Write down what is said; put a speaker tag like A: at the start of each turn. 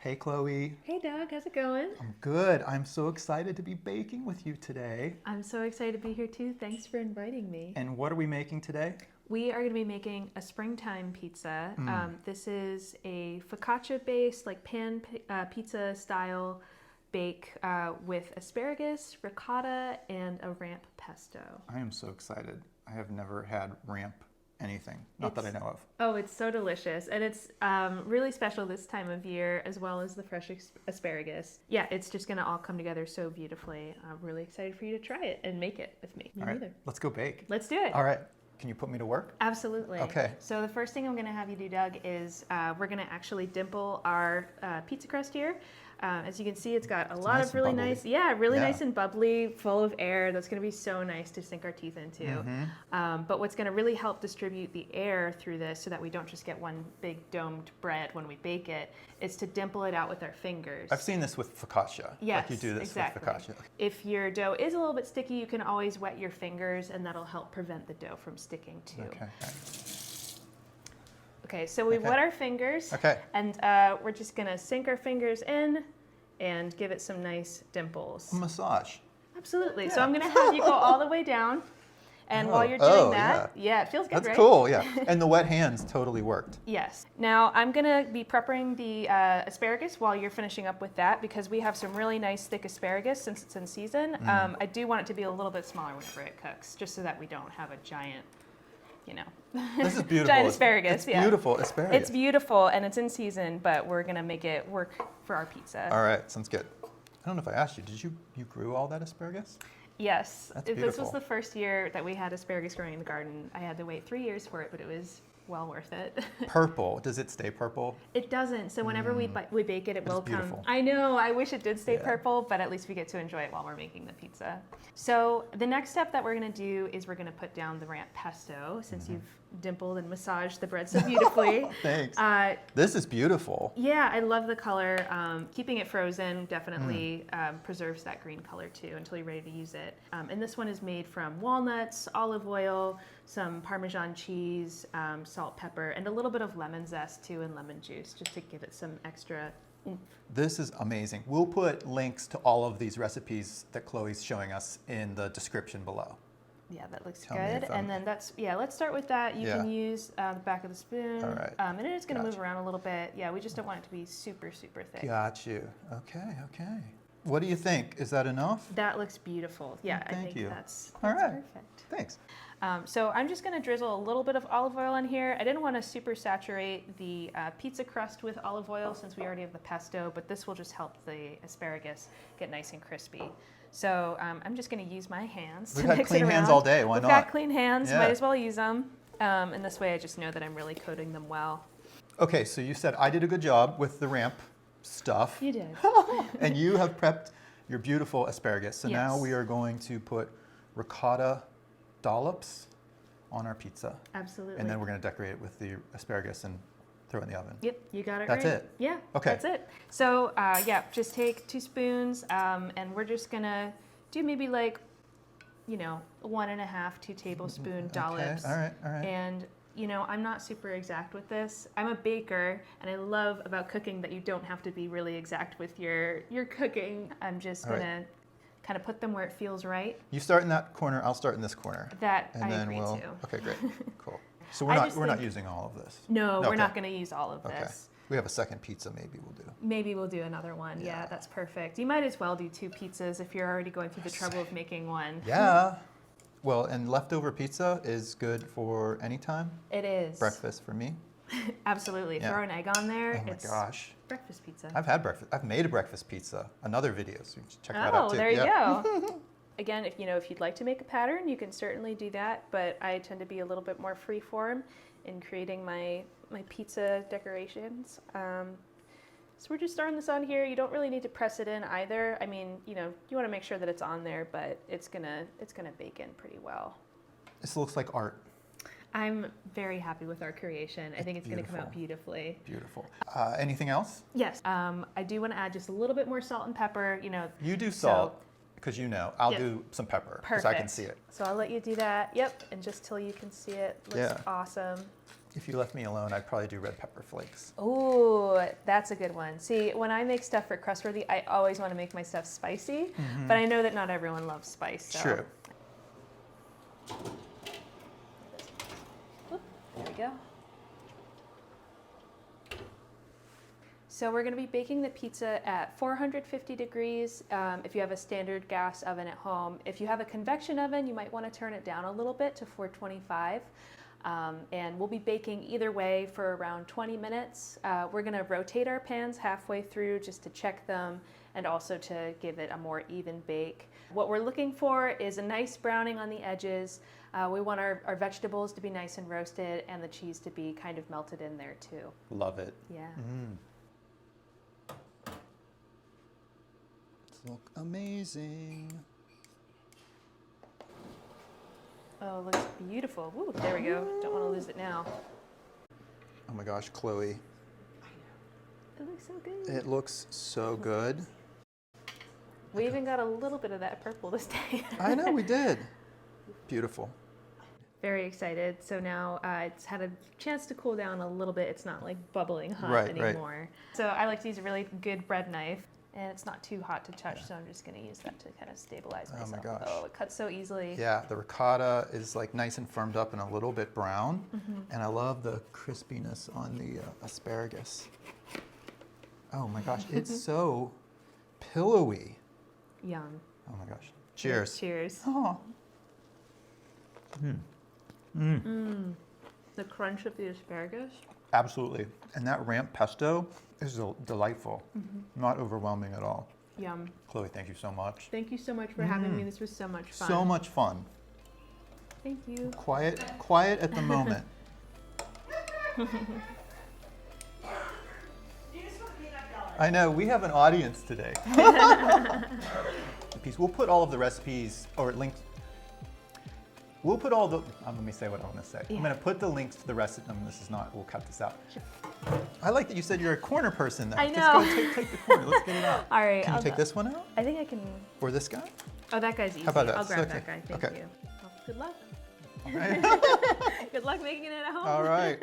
A: Hey, Chloe.
B: Hey, Doug. How's it going?
A: I'm good. I'm so excited to be baking with you today.
B: I'm so excited to be here too. Thanks for inviting me.
A: And what are we making today?
B: We are going to be making a springtime pizza. This is a focaccia-based, like pan pizza style bake with asparagus, ricotta, and a ramp pesto.
A: I am so excited. I have never had ramp anything, not that I know of.
B: Oh, it's so delicious. And it's really special this time of year, as well as the fresh asparagus. Yeah, it's just going to all come together so beautifully. I'm really excited for you to try it and make it with me.
A: All right, let's go bake.
B: Let's do it.
A: All right. Can you put me to work?
B: Absolutely.
A: Okay.
B: So the first thing I'm going to have you do, Doug, is we're going to actually dimple our pizza crust here. As you can see, it's got a lot of really nice, nice and bubbly, full of air. That's going to be so nice to sink our teeth into. But what's going to really help distribute the air through this so that we don't just get one big domed bread when we bake it, is to dimple it out with our fingers.
A: I've seen this with focaccia.
B: Yes,
A: like you do this
B: exactly.
A: with focaccia.
B: If your dough is a little bit sticky, you can always wet your fingers, and that'll help prevent the dough from sticking too.
A: Okay.
B: Okay, so we wet our fingers, and we're just gonna sink our fingers in and give it some nice dimples.
A: A massage.
B: Absolutely.
A: Yeah.
B: So I'm gonna have you go all the way down, and while you're doing that, it feels good,
A: That's
B: right?
A: cool, yeah. And the wet hands totally worked.
B: Yes. Now I'm gonna be prepping the asparagus while you're finishing up with that, because we have some really nice thick asparagus since it's in season. I do want it to be a little bit smaller whenever it cooks, just so that we don't have a giant,
A: This is beautiful.
B: giant asparagus.
A: It's beautiful asparagus.
B: It's beautiful and it's in season, but we're gonna make it work for our pizza.
A: All right, sounds good. I don't know if I asked you, did you grew all that asparagus?
B: Yes.
A: That's
B: This
A: beautiful.
B: was the first year that we had asparagus growing in the garden. I had to wait 3 years for it, but it was well worth it.
A: Purple, does it stay purple?
B: It doesn't. So whenever we bake it, it will come.
A: Beautiful.
B: I know. I wish it did stay purple, but at least we get to enjoy it while we're making the pizza. So the next step that we're going to do is we're going to put down the ramp pesto, since you've dimpled and massaged the bread so beautifully.
A: Thanks. This is beautiful.
B: Yeah, I love the color. Keeping it frozen definitely preserves that green color too until you're ready to use it. And this one is made from walnuts, olive oil, some Parmesan cheese, salt, pepper, and a little bit of lemon zest too, and lemon juice, just to give it some extra oomph.
A: This is amazing. We'll put links to all of these recipes that Chloe's showing us in the description below.
B: Yeah, that looks
A: Tell me
B: good.
A: if I'm-
B: And then let's start with that. You can use the back of the spoon.
A: All right.
B: And it is going to move around a little bit. Yeah, we just don't want it to be super, super thick.
A: Got you. Okay. What do you think? Is that enough?
B: That looks beautiful. Yeah, I
A: Thank
B: think
A: you.
B: that's
A: All right.
B: perfect.
A: Thanks.
B: So I'm just going to drizzle a little bit of olive oil on here. I didn't want to super saturate the pizza crust with olive oil since we already have the pesto, but this will just help the asparagus get nice and crispy. So I'm just going to use my hands
A: We've
B: to
A: had
B: mix
A: clean
B: it around.
A: hands all day. Why
B: We've
A: not?
B: got clean hands.
A: Yeah.
B: Might as well use them. And this way I just know that I'm really coating them well.
A: Okay, so you said I did a good job with the ramp stuff.
B: You did.
A: And you have prepped your beautiful asparagus. So now
B: Yes.
A: we are going to put ricotta dollops on our pizza.
B: Absolutely.
A: And then we're going to decorate it with the asparagus and throw it in the oven.
B: Yep, you got it
A: That's
B: right.
A: it?
B: Yeah,
A: Okay.
B: that's it. So just take 2 spoons and we're just gonna do maybe 1.5, 2 tablespoon dollops.
A: Okay. All right.
B: And I'm not super exact with this. I'm a baker, and I love about cooking that you don't have to be really exact with your cooking. I'm just gonna kind of put them where it feels right.
A: You start in that corner, I'll start in this corner.
B: That
A: And
B: I
A: then
B: agree
A: we'll
B: to.
A: Okay, great. Cool. So we're not using all of this.
B: No,
A: Okay.
B: we're not gonna use all of
A: Okay.
B: this.
A: We have a second pizza maybe we'll do.
B: Maybe we'll do another one. Yeah, that's perfect. You might as well do 2 pizzas if you're already going through the trouble of making one.
A: Yeah. Well, and leftover pizza is good for any time.
B: It is.
A: Breakfast for me.
B: Absolutely.
A: Yeah.
B: Throw an egg on there.
A: Oh my gosh.
B: Breakfast pizza.
A: I've had breakfast. I've made a breakfast pizza. Another video, so you should check that out too.
B: There you go. Again, if you'd like to make a pattern, you can certainly do that, but I tend to be a little bit more freeform in creating my pizza decorations. So we're just throwing this on here. You don't really need to press it in either. I mean, you want to make sure that it's on there, but it's gonna bake in pretty well.
A: This looks like art.
B: I'm very happy with our creation. I think it's going to come out beautifully.
A: Beautiful. Anything else?
B: Yes. I do want to add just a little bit more salt and pepper.
A: You do salt, because I'll do some pepper, because I can see it.
B: So I'll let you do that. Yep, and just till you can see it. Looks awesome.
A: If you left me alone, I'd probably do red pepper flakes.
B: Oh, that's a good one. See, when I make stuff for Crustworthy, I always want to make my stuff spicy, but I know that not everyone loves spice. So.
A: True.
B: Whoop, there we go. So we're going to be baking the pizza at 450 degrees if you have a standard gas oven at home. If you have a convection oven, you might want to turn it down a little bit to 425. And we'll be baking either way for around 20 minutes. We're going to rotate our pans halfway through just to check them and also to give it a more even bake. What we're looking for is a nice browning on the edges. We want our vegetables to be nice and roasted and the cheese to be kind of melted in there too.
A: Love it.
B: Yeah.
A: Look amazing.
B: Oh, it looks beautiful. Ooh, there we go. Don't want to lose it now.
A: Oh my gosh, Chloe.
B: It looks so good.
A: It looks so good.
B: We even got a little bit of that purple this day.
A: I know, we did. Beautiful.
B: Very excited. So now it's had a chance to cool down a little bit. It's not like bubbling hot
A: Right.
B: anymore. So I like to use a really good bread knife. And it's not too hot to touch, so I'm just going to use that to kind of stabilize myself.
A: Oh my gosh.
B: Oh, it cuts so easily.
A: Yeah, the ricotta is like nice and firmed up and a little bit brown. And I love the crispiness on the asparagus. Oh my gosh, it's so pillowy.
B: Yum.
A: Oh my gosh. Cheers.
B: Cheers.
A: Oh.
B: The crunch of the asparagus.
A: Absolutely. And that ramp pesto is delightful. Not overwhelming at all.
B: Yum.
A: Chloe, thank you so much.
B: Thank you so much for having me. This was so much fun.
A: So much fun.
B: Thank you.
A: Quiet at the moment. I know, we have an audience today. We'll put all of the recipes or links. We'll put all the, let me say what I want to say.
B: Yeah.
A: I'm going to put the links to the rest of them. This is not, we'll cut this out. I like that you said you're a corner person. Then.
B: I know.
A: Just go take the corner. Let's get it out.
B: All right.
A: Can you take this one out?
B: I think I can.
A: Or this guy?
B: Oh, that guy's easy.
A: How about that?
B: I'll grab
A: Okay.
B: that guy. Thank
A: Okay.
B: you. Well, good luck.
A: All right.
B: Good luck making it at home.
A: All right.